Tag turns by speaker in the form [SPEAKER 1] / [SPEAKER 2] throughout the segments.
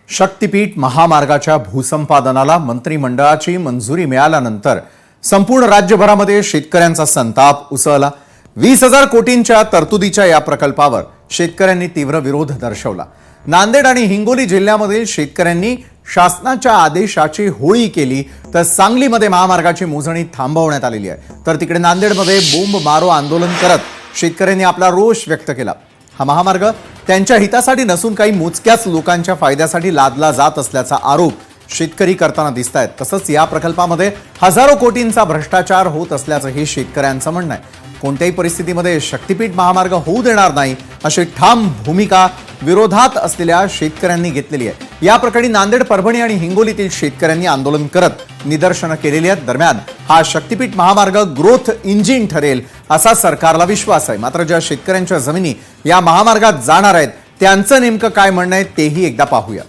[SPEAKER 1] शक्तीपीठ महामार्गाच्या भूसंपादनाला मंत्रिमंडळाची मंजुरी मिळाल्यानंतर संपूर्ण राज्यभरामध्ये शेतकऱ्यांचा संताप उसळला। 20,000 कोटींच्या तरतुदीच्या या प्रकल्पावर शेतकऱ्यांनी तीव्र विरोध दर्शवला। नांदेड आणि हिंगोली जिल्ह्यामधील शेतकऱ्यांनी शासनाच्या आदेशाची होळी केली, तर सांगलीमध्ये महामार्गाची मोजणी थांबवण्यात आलेली आहे। तर तिकडे नांदेडमध्ये बोंब मारो आंदोलन करत शेतकऱ्यांनी आपला रोष व्यक्त केला। हा महामार्ग त्यांच्या हितासाठी नसून काही मोजक्याच लोकांच्या फायद्यासाठी लादला जात असल्याचा आरोप शेतकरी करताना दिसतायत। तसंच या प्रकल्पामध्ये हजारो कोटींचा भ्रष्टाचार होत असल्याचं हे शेतकऱ्यांचं म्हणणं आहे। कोणत्याही परिस्थितीमध्ये शक्तीपीठ महामार्ग होऊ देणार नाही अशी ठाम भूमिका विरोधात असलेल्या शेतकऱ्यांनी घेतलेली आहे। या प्रकरणी नांदेड, परभणी आणि हिंगोलीतील शेतकऱ्यांनी आंदोलन करत निदर्शनं केलेली आहेत। दरम्यान हा शक्तीपीठ महामार्ग ग्रोथ इंजिन ठरेल असा सरकारला विश्वास आहे। मात्र ज्या शेतकऱ्यांच्या जमिनी या महामार्गात जाणार आहेत त्यांचं नेमकं काय म्हणणं आहे तेही एकदा पाहूया।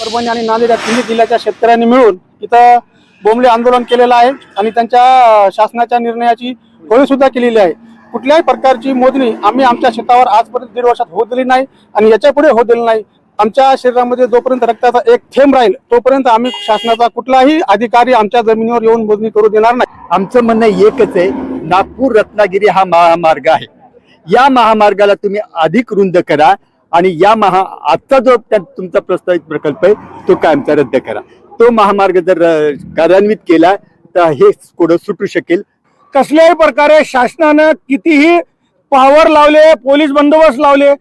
[SPEAKER 2] परभणी आणि नांदेड या तिन्ही जिल्ह्याच्या शेतकऱ्यांनी मिळून इथं बोंबले आंदोलन केलेलं आहे आणि त्यांच्या शासनाच्या निर्णयाची होळी सुद्धा केलेली आहे। कुठल्याही प्रकारची मोजणी आम्ही आमच्या शेतावर आजपर्यंत 1.5 वर्षात होत दिली नाही आणि याच्या पुढे होत दिली नाही। आमच्या शरीरामध्ये जोपर्यंत रक्ताचा एक थेंब राहील तोपर्यंत आम्ही शासनाचा कुठलाही अधिकारी आमच्या जमिनीवर येऊन मोजणी करू देणार नाही।
[SPEAKER 3] आमचं म्हणणं एकच आहे, नागपूर रत्नागिरी हा महामार्ग आहे। या महामार्गाला तुम्ही अधिक रुंद करा आणि या आजचा जो तुमचा प्रस्तावित प्रकल्प आहे तो कायमचा रद्द करा। तो महामार्ग जर कार्यान्वित केला तर हे पुढे सुटू शकेल।
[SPEAKER 2] कसल्याही प्रकारे शासनानं कितीही पॉवर लावले, पोलीस बंदोबस्त लावले,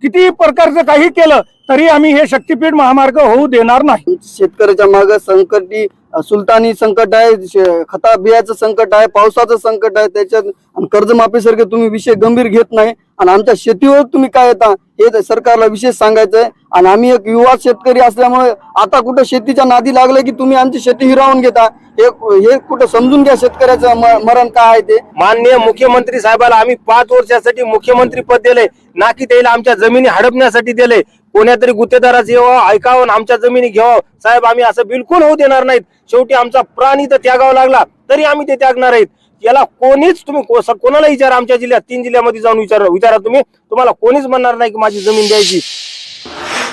[SPEAKER 2] कितीही प्रकारचं काही केलं तरी आम्ही हे शक्तीपीठ महामार्ग होऊ देणार नाही।
[SPEAKER 4] शेतकऱ्याच्या मागे संकटी सुलतानी संकट आहे, खता बियाचं संकट आहे, पावसाचं संकट आहे, त्याच्यात कर्जमाफीसारखे तुम्ही विषय गंभीर घेत नाही आणि आमच्या शेतीवर तुम्ही काय येता हे सरकारला विशेष सांगायचं आहे। आणि आम्ही एक युवा शेतकरी असल्यामुळे आता कुठं शेतीच्या नादी लागले की तुम्ही आमची शेती हिरावून घेता, हे कुठं समजून घ्या शेतकऱ्याचं मरण काय आहे ते।
[SPEAKER 5] माननीय मुख्यमंत्री साहेबाला आम्ही 5 वर्षासाठी मुख्यमंत्री पद दिले, ना की त्याला आमच्या जमिनी हडपण्यासाठी दिले। कोणीतरी गुत्तेदाराचं यावं, ऐकावं, आमच्या जमिनी घ्यावं। साहेब, आम्ही असं बिलकुल होऊ देणार नाहीत। शेवटी आमचा प्राण इथं त्यागावा लागला तरी आम्ही ते त्यागणार आहेत। याला कोणीच तुम्ही कोणाला विचारा, आमच्या जिल्ह्यात 3 जिल्ह्यामध्ये जाऊन विचारा तुम्हाला कोणीच म्हणणार नाही की माझी जमीन द्यायची।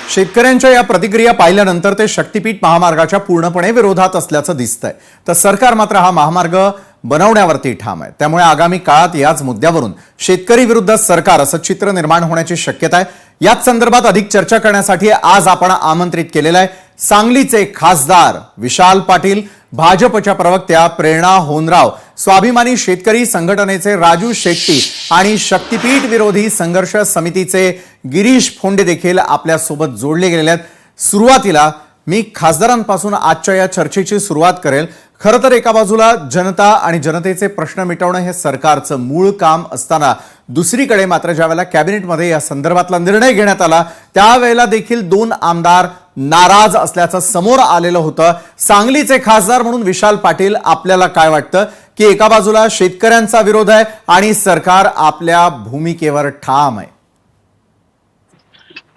[SPEAKER 1] शेतकऱ्यांच्या या प्रतिक्रिया पाहिल्यानंतर ते शक्तीपीठ महामार्गाच्या पूर्णपणे विरोधात असल्याचं दिसतंय। तर सरकार मात्र हा महामार्ग बनवण्यावरती ठाम आहे। त्यामुळे आगामी काळात याच मुद्द्यावरून शेतकरी विरुद्ध सरकार असं चित्र निर्माण होण्याची शक्यता आहे। याच संदर्भात अधिक चर्चा करण्यासाठी आज आपण आमंत्रित केलेलं आहे सांगलीचे खासदार विशाल पाटील, भाजपच्या प्रवक्त्या प्रेरणा होनराव, स्वाभिमानी शेतकरी संघटनेचे राजू शेट्टी आणि शक्तीपीठ विरोधी संघर्ष समितीचे गिरीश फोंडे देखील आपल्या सोबत जोडले गेलेले आहेत। सुरुवातीला मी खासदारांपासून आजच्या या चर्चेची सुरुवात करेल। खरं तर एका बाजूला जनता आणि जनतेचे प्रश्न मिटवणं हे सरकारचं मूळ काम असताना दुसरीकडे मात्र ज्यावेळेला कॅबिनेटमध्ये या संदर्भातला निर्णय घेण्यात आला त्यावेळेला देखील 2 आमदार नाराज असल्याचं समोर आलेलं होतं। सांगलीचे खासदार म्हणून विशाल पाटील, आपल्याला काय वाटतं की एका बाजूला शेतकऱ्यांचा विरोध आहे आणि सरकार आपल्या भूमिकेवर ठाम आहे?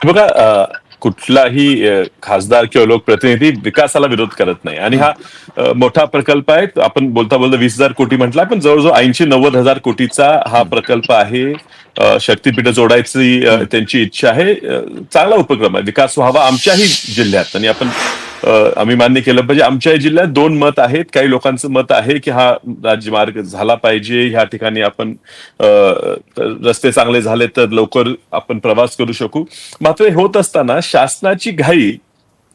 [SPEAKER 6] बघा, कुठलाही खासदार किंवा लोकप्रतिनिधी विकासाला विरोध करत नाही आणि हा मोठा प्रकल्प आहे। आपण बोलता 20,000 कोटी म्हटला, पण जवळजवळ 80-90 हजार कोटीचा हा प्रकल्प आहे। शक्तीपीठ जोडायची त्यांची इच्छा आहे। चांगला उपक्रम आहे, विकास व्हावा आमच्याही जिल्ह्यात आणि आम्ही मान्य केलं पाहिजे। आमच्या जिल्ह्यात 2 मत आहेत। काही लोकांचं मत आहे की हा राज्यमार्ग झाला पाहिजे, ह्या ठिकाणी आपण रस्ते चांगले झाले तर लवकर आपण प्रवास करू शकू। मात्र होत असताना शासनाची घाई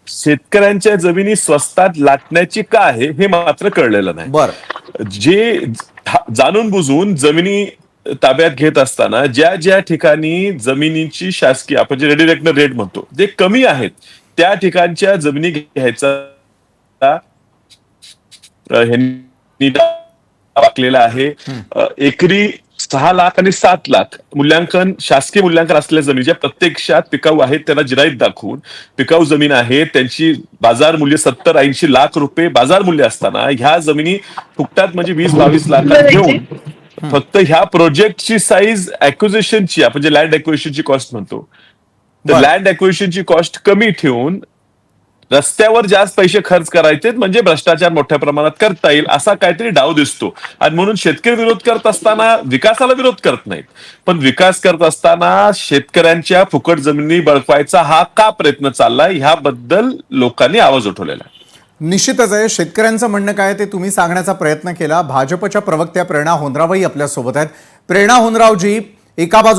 [SPEAKER 6] शेतकऱ्यांच्या जमिनी स्वस्तात लाटण्याची का आहे हे मात्र कळलेलं नाही। जे जाणून बुजून जमिनी ताब्यात घेत असताना ज्या ठिकाणी जमिनीची शासकीय आपण जे रेडी रेट म्हणतो ते कमी आहेत त्या ठिकाणच्या जमिनी घ्यायचा ह्यांनी टाकलेला आहे। एकरी 6 लाख आणि 7 लाख मूल्यांकन, शासकीय मूल्यांकन असलेल्या जमिनी ज्या प्रत्यक्षात पिकाऊ आहेत त्यांना जिराईत दाखवून पिकाऊ जमीन आहे, त्यांची बाजार मूल्य 70-80 लाख रुपये बाजार मूल्य असताना ह्या जमिनी फुकटात म्हणजे 20-22 लाखात घेऊन फक्त ह्या प्रोजेक्टची साईज ॲक्विजिशनची, आपण जे लँड ॲक्विजिशनची कॉस्ट म्हणतो, तर लँड ॲक्विजिशनची कॉस्ट कमी ठेवून रस्त्यावर जास्त पैसे खर्च करायचे म्हणजे भ्रष्टाचार मोठ्या प्रमाणात करता येईल असा काहीतरी डाव दिसतो. आणि म्हणून शेतकरी विरोध करत असताना विकासाला विरोध करत नाहीत, पण विकास करत असताना शेतकऱ्यांच्या फुकट जमिनी बळकावायचा हा का प्रयत्न चाललाय ह्याबद्दल लोकांनी आवाज उठवलेला आहे.
[SPEAKER 1] निश्चितच आहे. शेतकऱ्यांचं म्हणणं काय ते तुम्ही सांगण्याचा प्रयत्न केला. भाजपच्या प्रवक्त्या प्रेरणा होनरावही आपल्या सोबत आहेत. प्रेरणा होनरावजी, एका बाजू